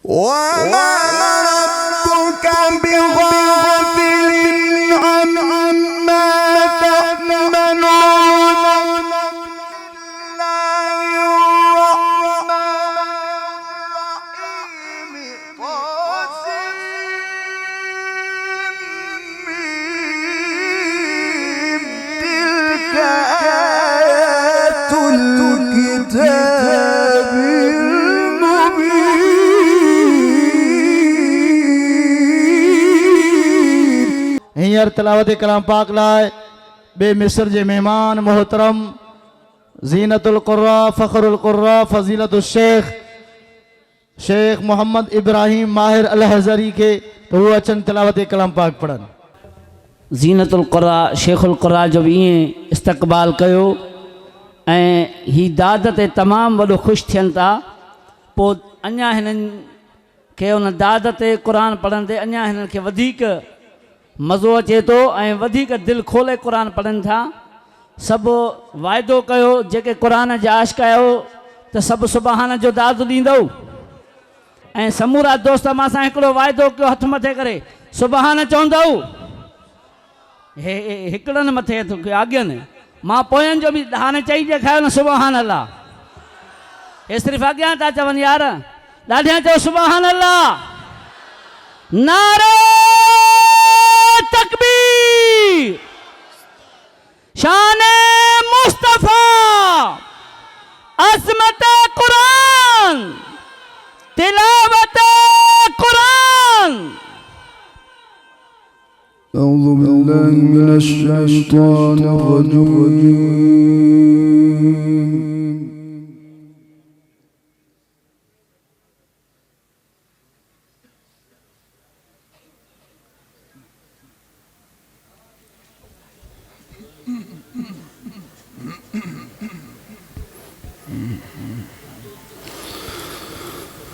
وما ربك بغافل عما تعملون تلك آيات الكتاب हींअर तिलावत कलाम पाक लाइ बे मिस्र जे मेहमान मोहतरम ज़ीनतुल क़ुर्रा फ़ख़रुल क़ुर्रा फ़ज़ीलतुल शेख मोहम्मद इब्राहिम माहिर अल हज़री के तो वो अचन तिलावत कलाम पाक पढ़न। ज़ीनतुल क़ुर्रा शेखुल क़ुर्रा जो भी ईअं इस्तक़बाल कयो ऐं ही दाद ते तमामु वॾो ख़ुशि थियनि था। पोइ अञा हिननि खे उन दाद ते क़ुर पढ़ंदे अञा हिननि खे वधीक मज़ो अचे थो ऐं वधीक दिलि खोले क़ुर पढ़नि था। सभु वाइदो कयो जेके क़ुर जा आशिक़ आहियो त सभु सुबहान जो दादु ॾींदव ऐं समूरा दोस्त मां सां हिकिड़ो वाइदो कयो हथ मथे करे सुबहान चवंदव। हे हिकिड़नि मथे हथ कयो अॻियनि मां पोयनि जो बि हाणे चई ॾेखारियो न सुबहान अल्लाह। हे सिर्फ़ु अॻियां था चवनि यार ॾाढियां चओ सुबहान अल्लाह। नारे तकबीर शान मुस्तफा अज़मत कुरान तिलावत कुरान। أعوذ بالله من الشيطان الرجيم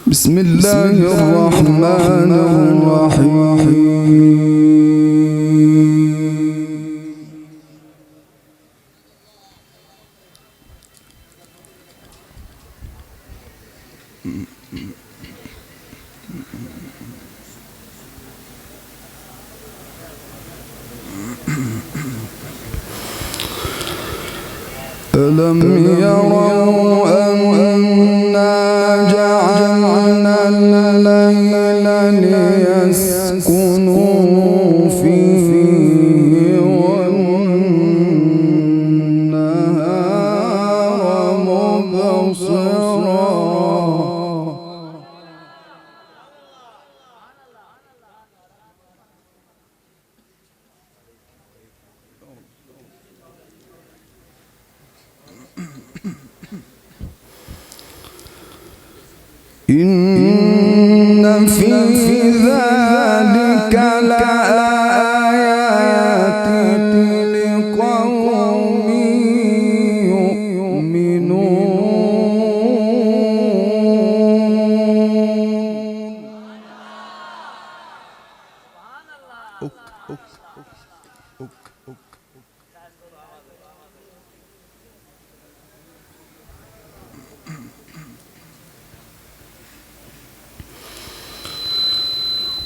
بسم الله الرحمن الرحيم ألم يروا أنا جعلنا الليل ليسكنوا فيه والنهار مبصرا إن في ذلك لآيات لقوم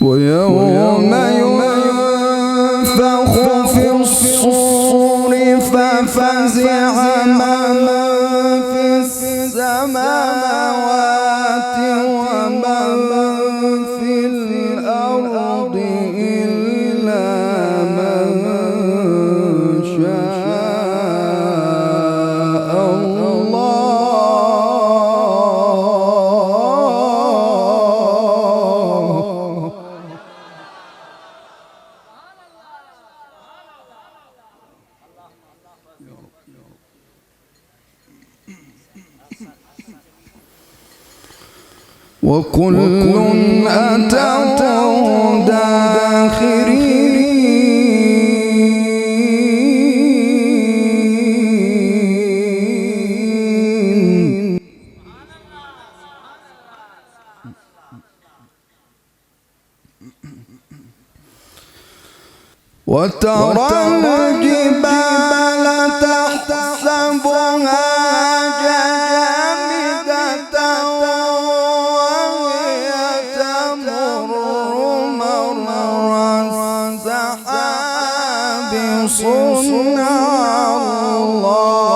ويوم ينفخ في الصور ففزع من في السماوات ومن في الأرض إلا من شاء الله وكل أتوا داخرين وترى الجبال تحسبها جامدة وهي صنع الله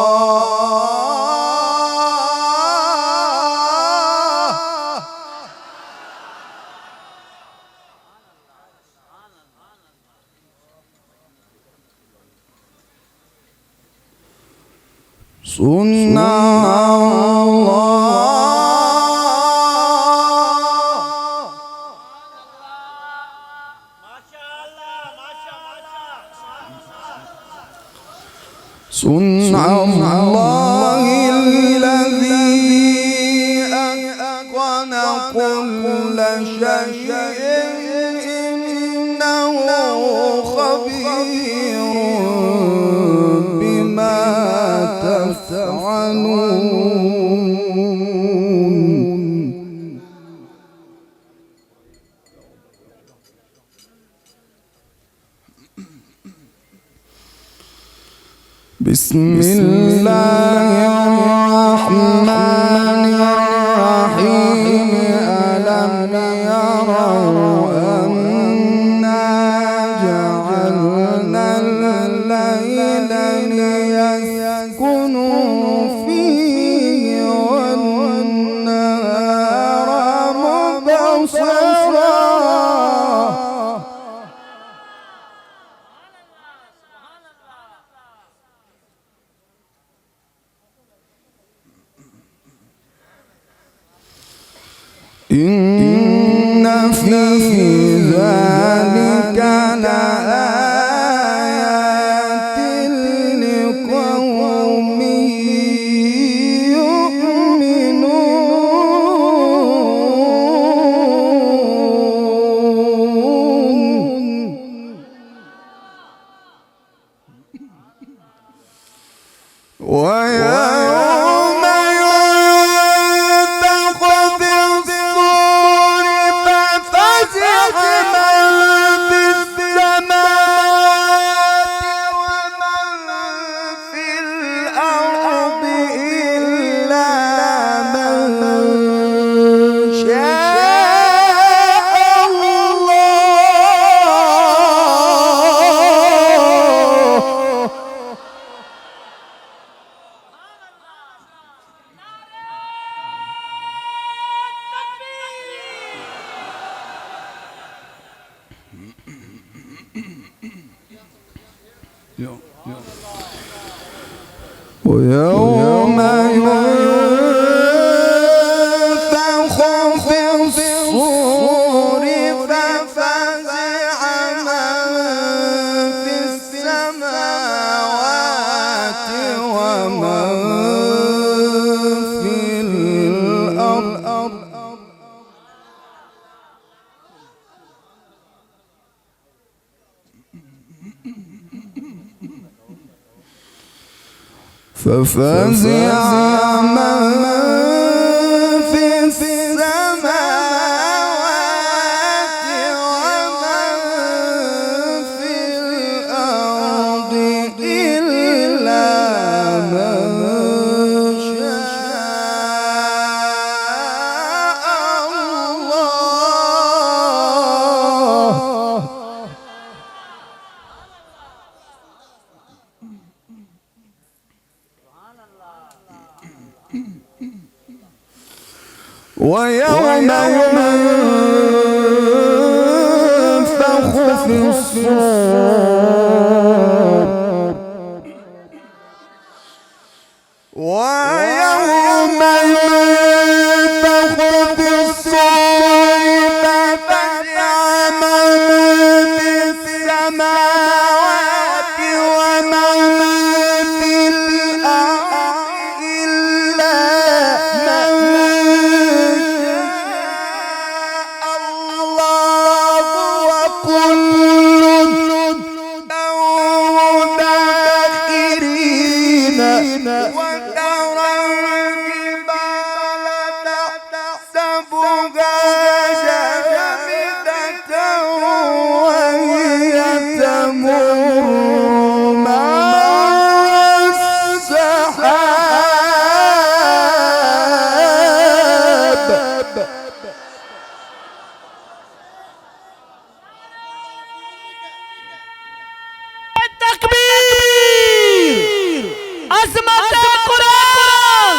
صنع الله الذي أتقن كل شيء إنه خبير بما تفعلون بسم الله الرحمن الرحيم ألم يروا أنا جعلنا الليل ليسكنوا فيه والنهار مبصرا إن في ذلك لآيات لقوم يؤمنون ويوم ينفخ في الصور ففزع من في السماوات ومن في الأرض إلا من شاء الله ويوم ينفخ في الصور ففزع من في السماوات ومن في الأرض ففزع من في السماوات ومن في الأرض إلا من شاء الله ويوم ينفخ في الصور ويوم ينفخ في الصور ففزع من في السماوات ومن في الأرض إلا من شاء الله وكل عظمت قرآن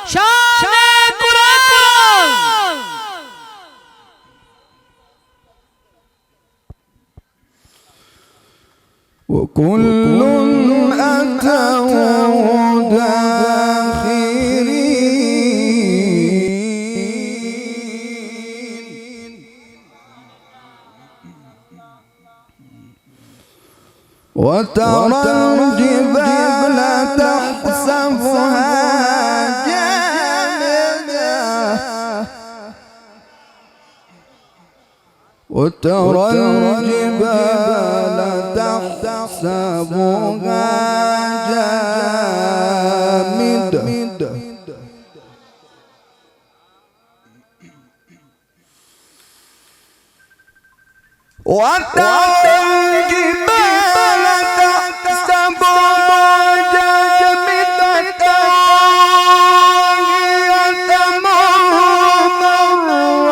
شان قرآن وكل أتوا داخرين وترى الجبال تحسبها جامدة وترى الجبال تحسبها جامدة وترى الجبال تحسبها جامدة وهي تمر مر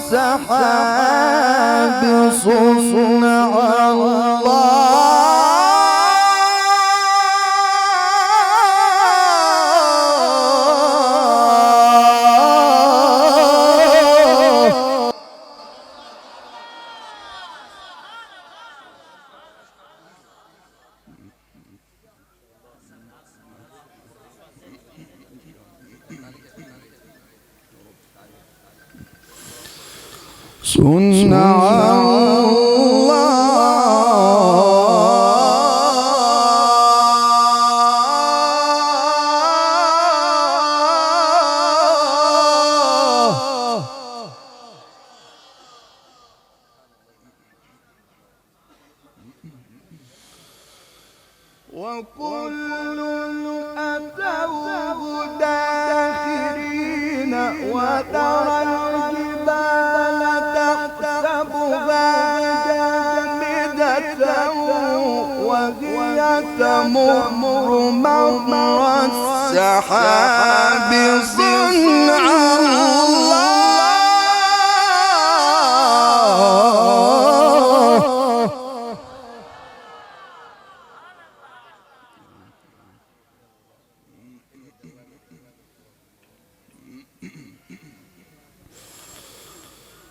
السحاب صنع صنع وكل أتوه داخرين وترى الجبال تحسبها جامدة وهي تمر مر السحاب صنع الله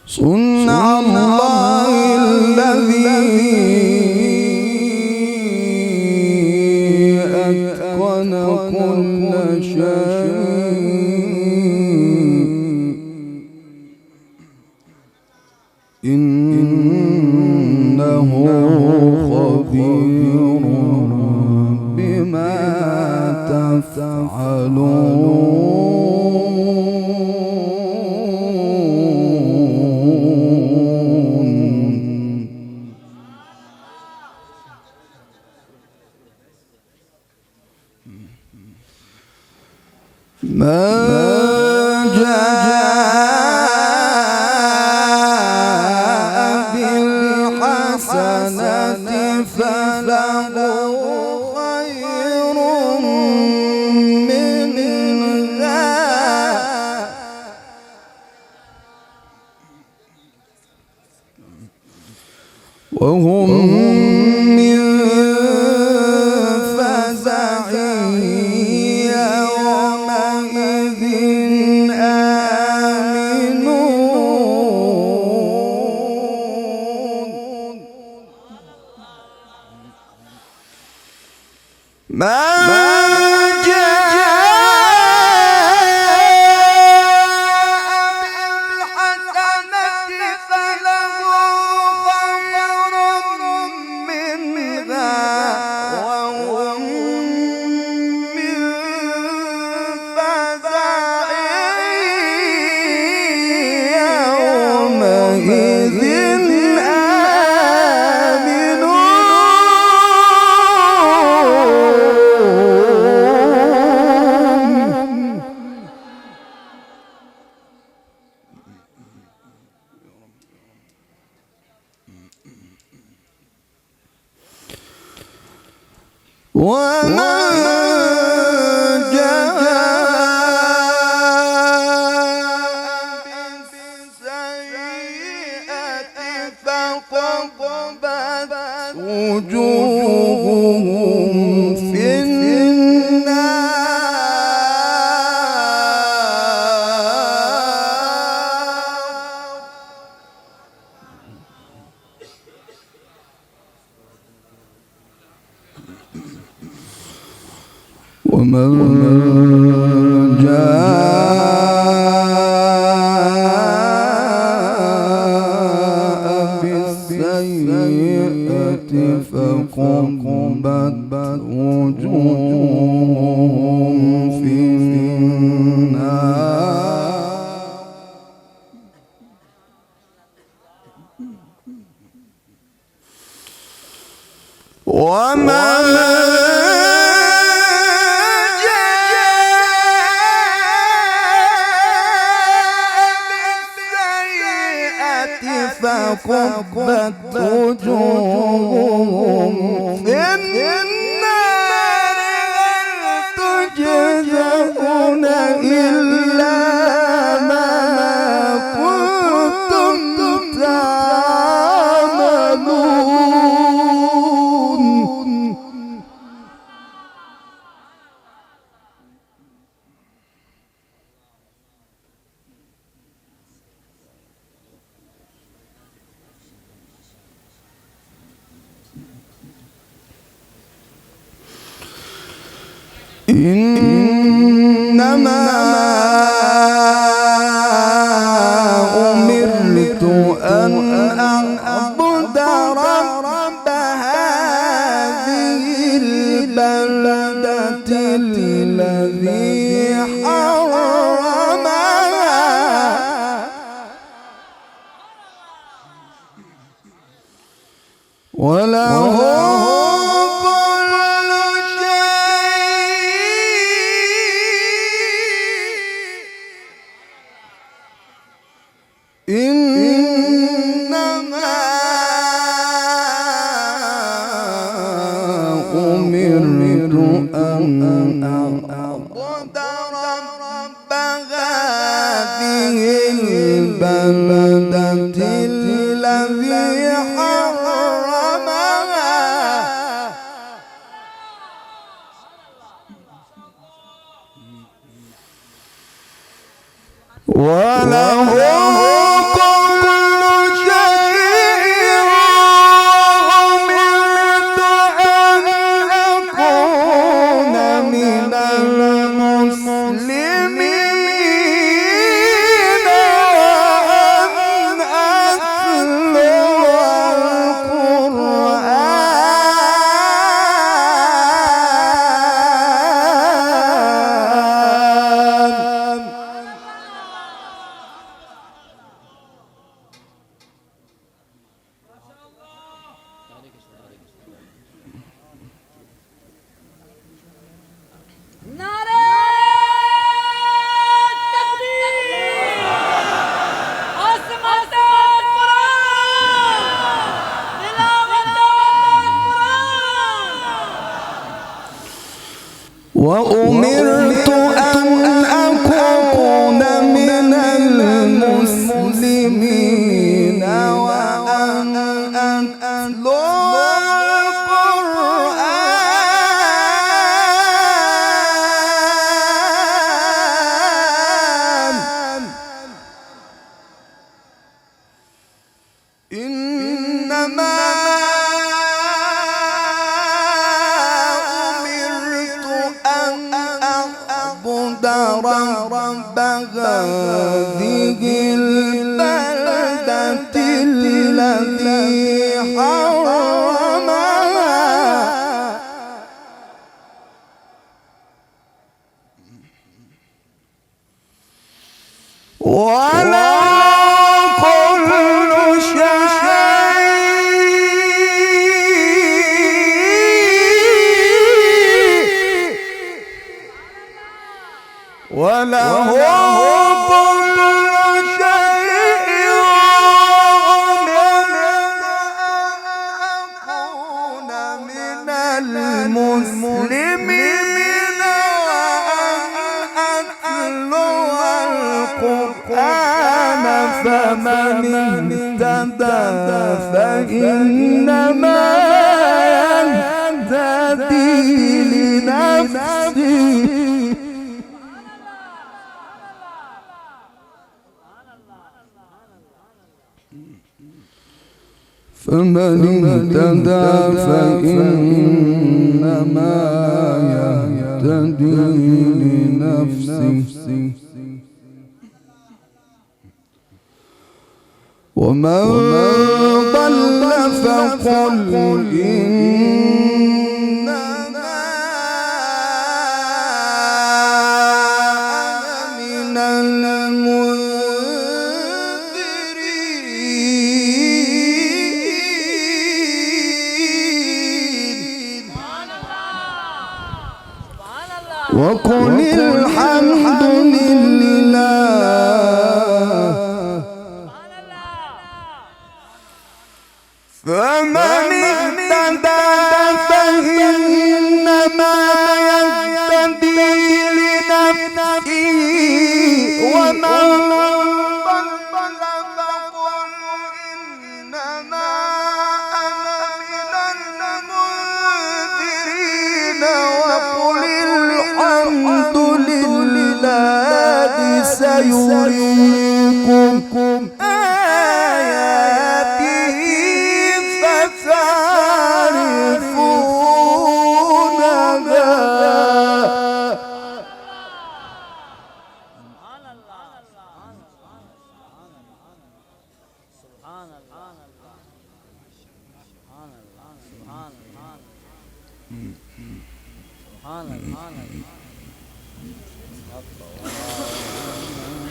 صنع الله الذي أتقن كل شيء إنه خبير بما تفعلون ما جاء بالحسنة فله خير منها وهم من فزع يومئذ آمنون ما جاء بالحسنة فله خير منها وهم من فزع يومئذ آمنون وما جاء بالسيئة فقبت وجوههم في النار ومن جاء بالسيئة فقبت وجوههم في النار ومن فكبت وجوههم في النار هل تجزون إلا ما كنتم تعملون إنما أمرت أن أعبد رب هذه البلدة الذي حرمها وله إنما أمرت أن أعبد رب هذه البلدة الذي حرمها وله وأمرت أن أكون من المسلمين وأن أتلو القرآن إنما رب هذه البلدة الذي حرمها ولا كل وله كل شيء أمرت أن أكون من المسلمين وأن أتلو القرآن فمن اهتدى فإنما يهتدي لنفسه فمن اهتدى فإنما يهتدي لنفسه ومن ضل فقل إنما أنا من المنذرين وقل الحمد لله فمن اهتدى فإنما يهتدي لنفسه ومن ضل فقل إنما أنا من المنذرين وقل الحمد لله سيريكم آياته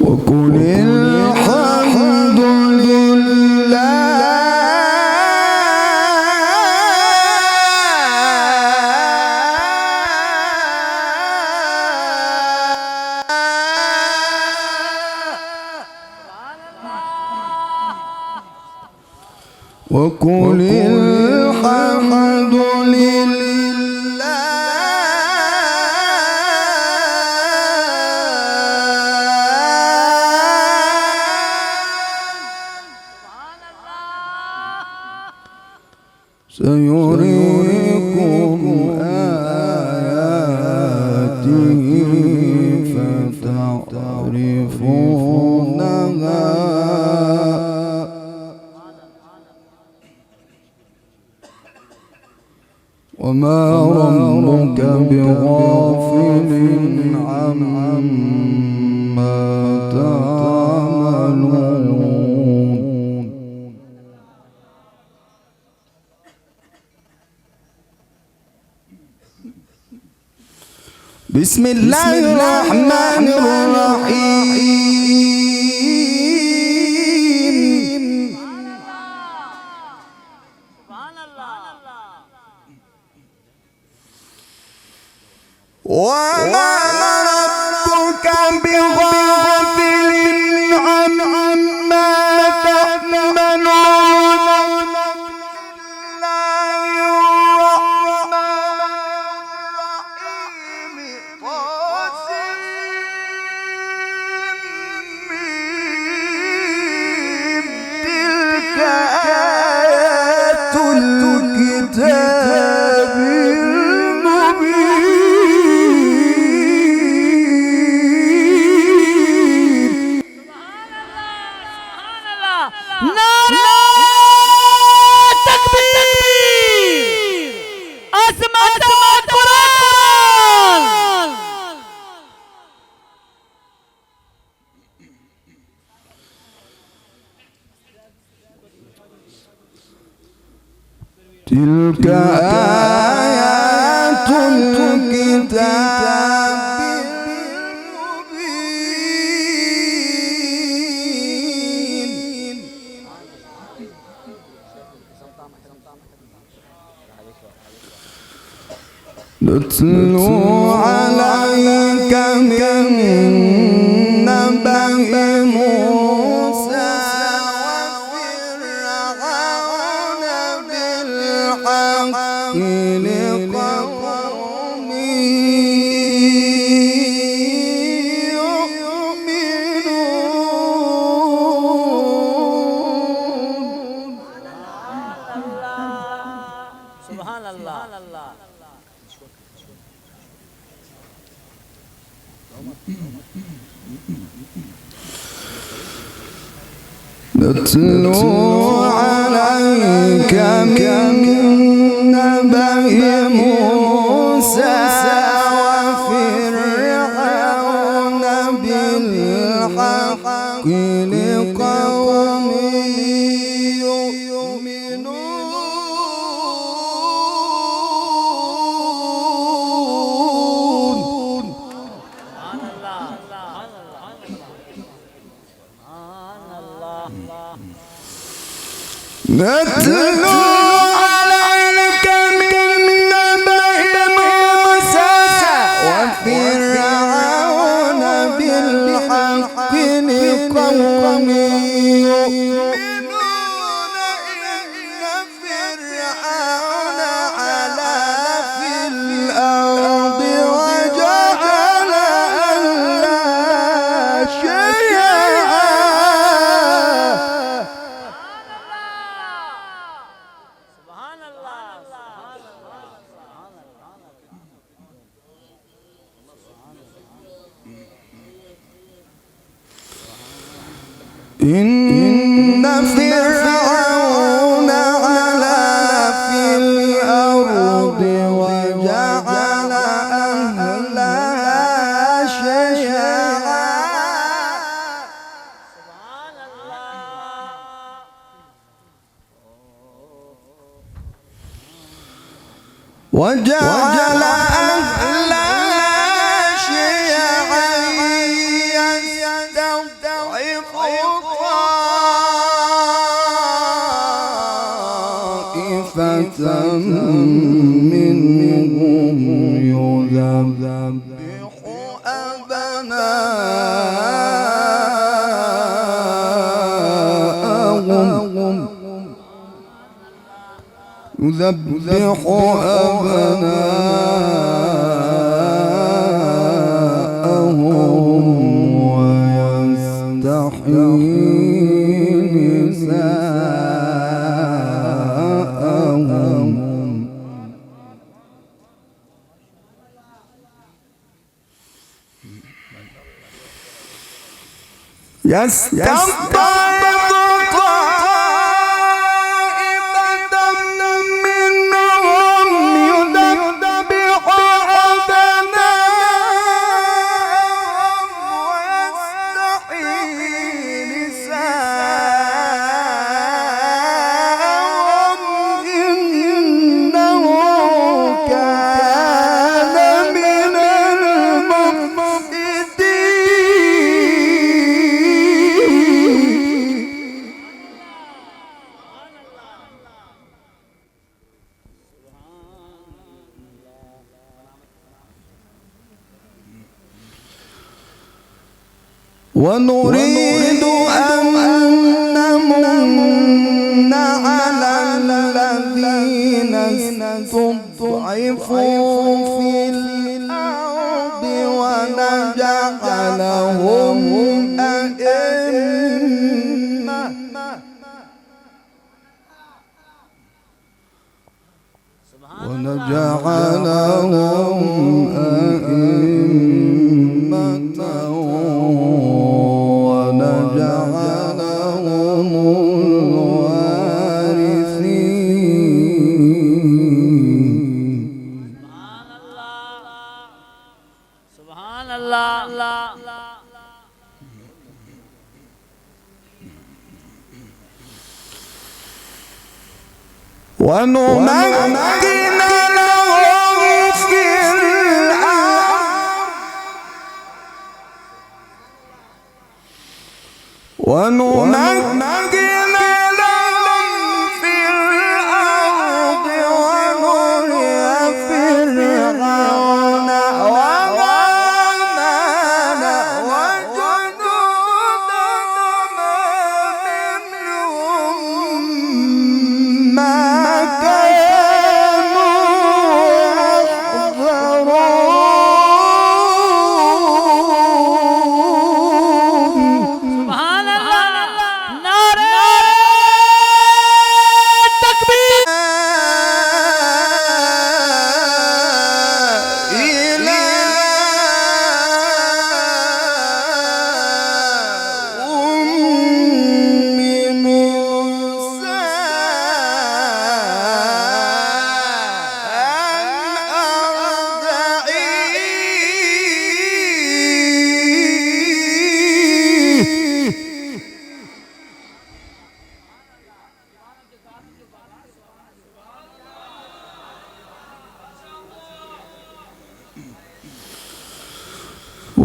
وقل الحمد لله وقل الحمد سيريكم آياته فتعرفونها وما ربك بغافل عما تعملون بسم الله الرحمن الرحيم وما ربك بغافل عما تعملون تلك آيات الكتاب المبين نتلو عليك من نبأ موسى وفرعون بالحق لقوم يؤمنون سبحان الله نتلو عليك من نبأ موسى وفرعون لقوم يؤمنون نتلو عليك من نبأ موسى وفرعون بالحق لقوم يؤمنون إن فرعون علا في الأرض وجعل أهلها شيعا إن فرعون علا في الأرض وجعل أهلها شيعا وجعل أهلها شيعا يستضعف طائفة منهم يذبح أبناءهم يذبح أبناءهم ويستحيي نساءهم يستضعف طائفة منهم يذبح أبناءهم ويستحيي نساءهم إنه كان من المفسدين ونريد أن نمن على الذين استضعفوا في الأرض ونجعلهم أئمة ونجعلهم الوارثين سبحان الله ونمكن لهم في الأرض ونمكن لهم في الأرض ونري فرعون وهامان وجنودهما منهم ما كانوا يحذرون سبحان الله نعرہ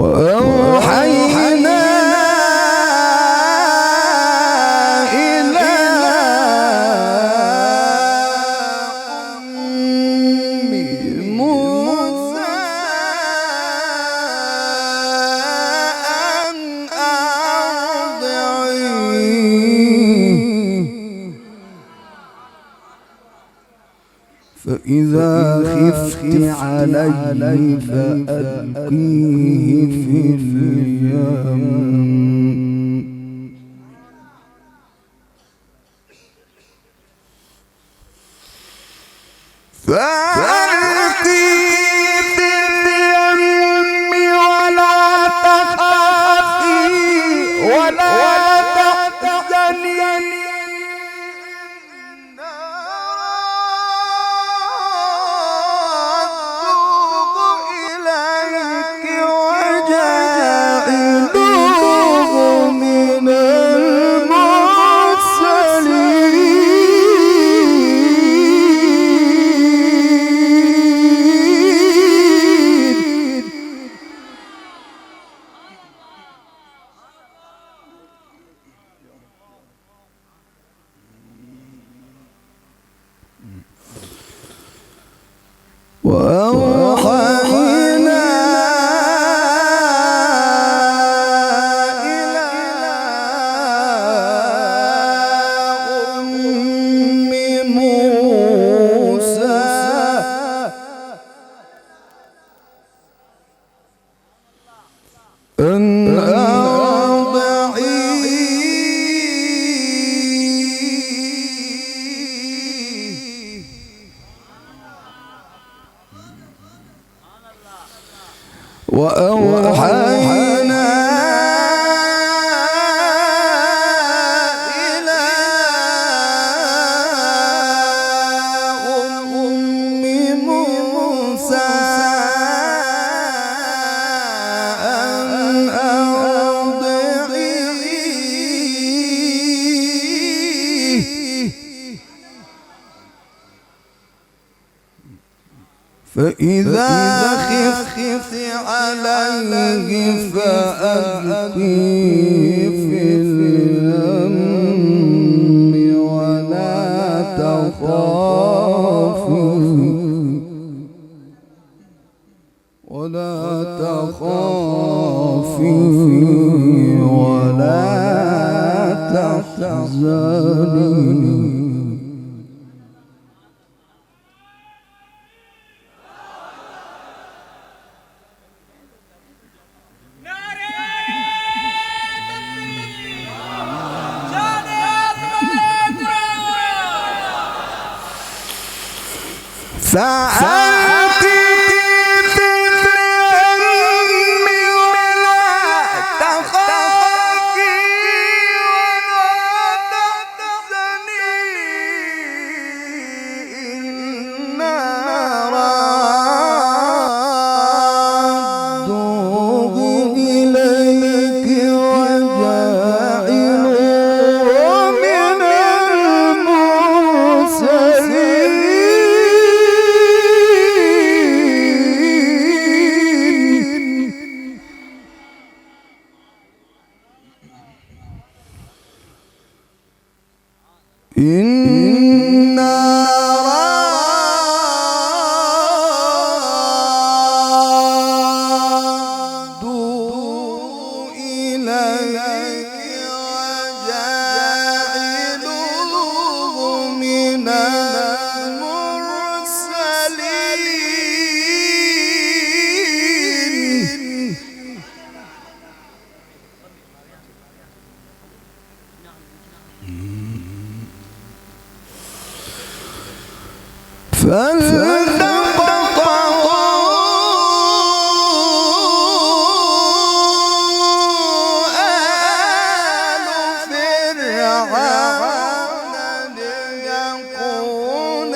وأوحينا إلى أم موسى أن أرضعيه فإذا خفت عليه فألقيه في اليم فألقيه في اليم ولا تخافي ولا تحزني وأوحينا إلى أم موسى أن وأوحينا إلى أم موسى أن أرضعيه فإذا خفت عليه فألقيه في اليم ولا تخافي ولا تحزني فألقيه في اليم ولا تخافي ولا تحزني إنا رادوه إليك وجاعلوه من المرسلين إنا رادوه إليك وجاعلوه من المرسلين فالتقطه آل فرعون ليكون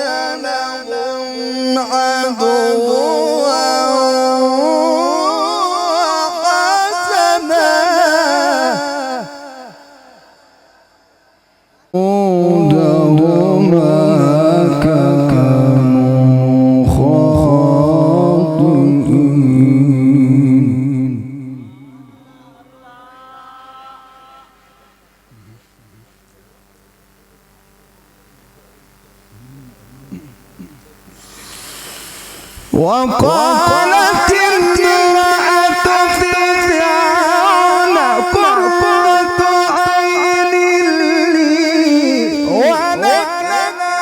لهم عدوا حسنا كانوا خاطئين وقالت امرأة فرعون قرة عين لي ولك لا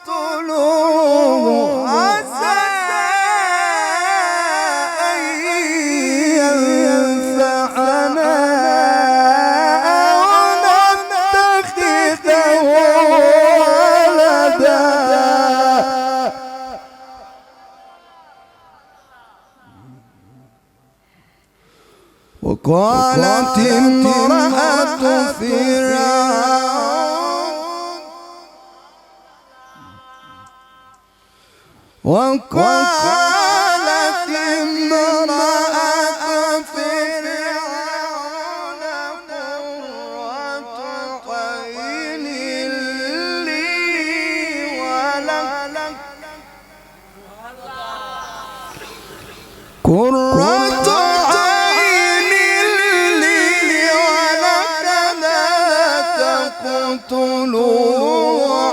تقتلوه عسى أن ينفعنا أو نتخذه ولدا. وقالت امرأة فرعون وقالت امرأة فرعون قرة عين لي ولك قرة عين لي ولك لا تقتلوه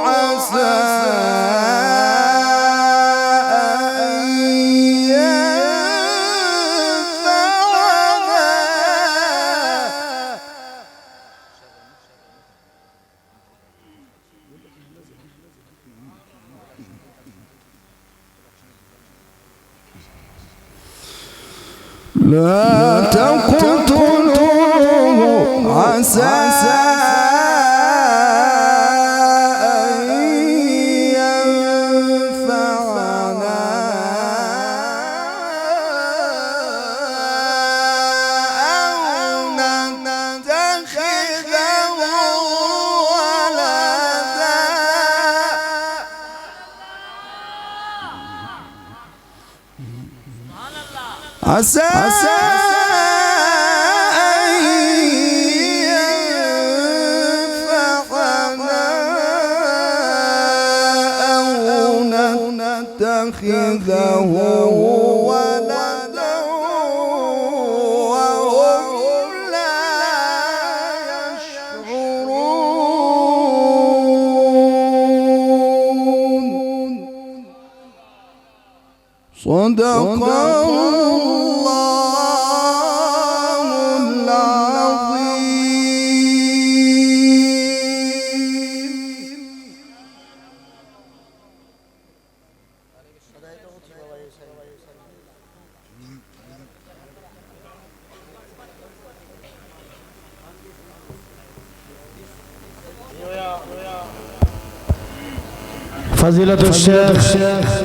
عسى أن ينفعنا. لا تقتلوه عسى أن ينفعنا أو نتخذه ولدا. عسى أن ينفعنا أو نتخذه ولدا وهم لا يشعرون. صدق الله العظيم. فضيلة الشيخ